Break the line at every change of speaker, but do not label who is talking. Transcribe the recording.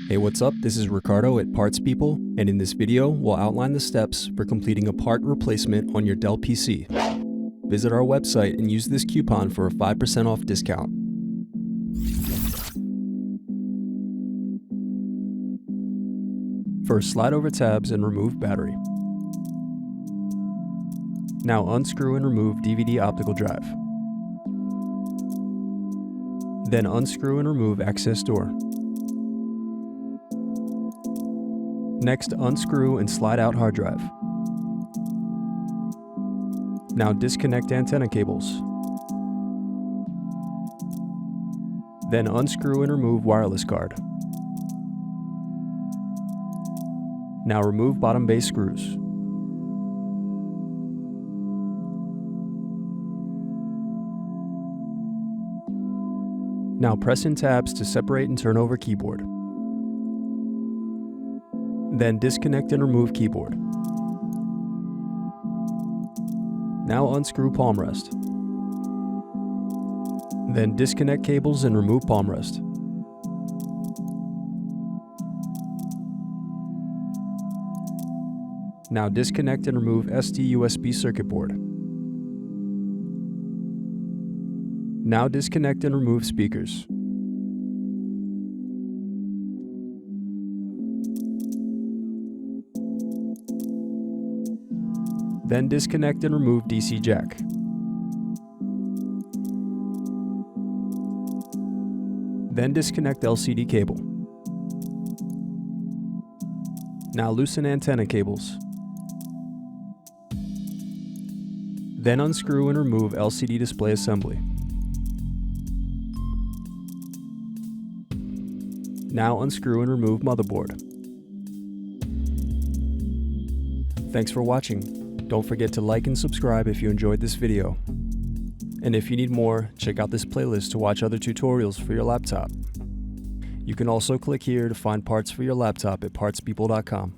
Hey, what's up? This is Ricardo at Parts People, and in this video, we'll outline the steps for completing a part replacement on your Dell PC. Visit our website and use this coupon for a 5% off discount. First, slide over tabs and remove battery. Now unscrew and remove DVD Optical Drive. Then unscrew and remove access door. Next, unscrew and slide out hard drive. Now disconnect antenna cables. Then unscrew and remove wireless card. Now remove bottom base screws. Now press in tabs to separate and turn over keyboard. Then disconnect and remove keyboard. Now unscrew palmrest. Then disconnect cables and remove palmrest. Now disconnect and remove SDI USB circuit board. Now disconnect and remove speakers. Then disconnect and remove DC jack. Then disconnect LCD cable. Now loosen antenna cables. Then unscrew and remove LCD display assembly. Now unscrew and remove motherboard. Thanks for watching. Don't forget to like and subscribe if you enjoyed this video. And if you need more, check out this playlist to watch other tutorials for your laptop. You can also click here to find parts for your laptop at partspeople.com.